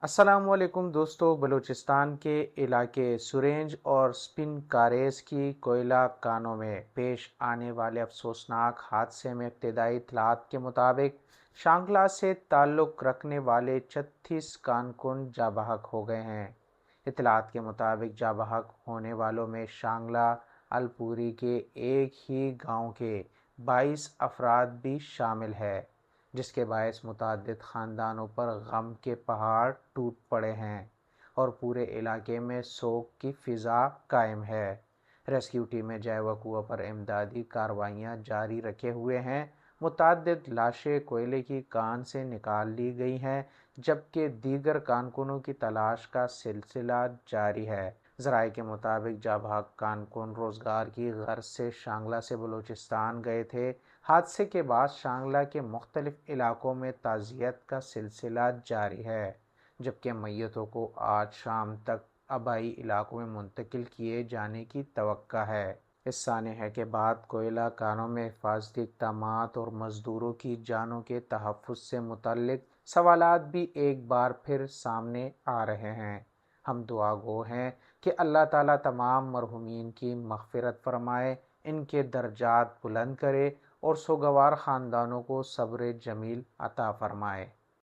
السلام علیکم دوستو، بلوچستان کے علاقے سرینج اور سپن کاریز کی کوئلہ کانوں میں پیش آنے والے افسوسناک حادثے میں ابتدائی اطلاعات کے مطابق شانگلہ سے تعلق رکھنے والے 36 کارکن جاں بحق ہو گئے ہیں۔ اطلاعات کے مطابق جاں بحق ہونے والوں میں شانگلہ الپوری کے ایک ہی گاؤں کے 22 افراد بھی شامل ہے، جس کے باعث متعدد خاندانوں پر غم کے پہاڑ ٹوٹ پڑے ہیں اور پورے علاقے میں سوگ کی فضا قائم ہے۔ ریسکیو ٹیمیں جائے وقوع پر امدادی کارروائیاں جاری رکھے ہوئے ہیں۔ متعدد لاشیں کوئلے کی کان سے نکال لی گئی ہیں، جبکہ دیگر کارکنوں کی تلاش کا سلسلہ جاری ہے۔ ذرائع کے مطابق جاں بحق کارکن روزگار کی غرض سے شانگلہ سے بلوچستان گئے تھے۔ حادثے کے بعد شانگلہ کے مختلف علاقوں میں تعزیت کا سلسلہ جاری ہے، جبکہ میتوں کو آج شام تک آبائی علاقوں میں منتقل کیے جانے کی توقع ہے۔ اس سانحے کے بعد کوئلہ کانوں میں حفاظتی اقدامات اور مزدوروں کی جانوں کے تحفظ سے متعلق سوالات بھی ایک بار پھر سامنے آ رہے ہیں۔ ہم دعا گو ہیں کہ اللہ تعالیٰ تمام مرحومین کی مغفرت فرمائے، ان کے درجات بلند کرے اور سوگوار خاندانوں کو صبر جمیل عطا فرمائے۔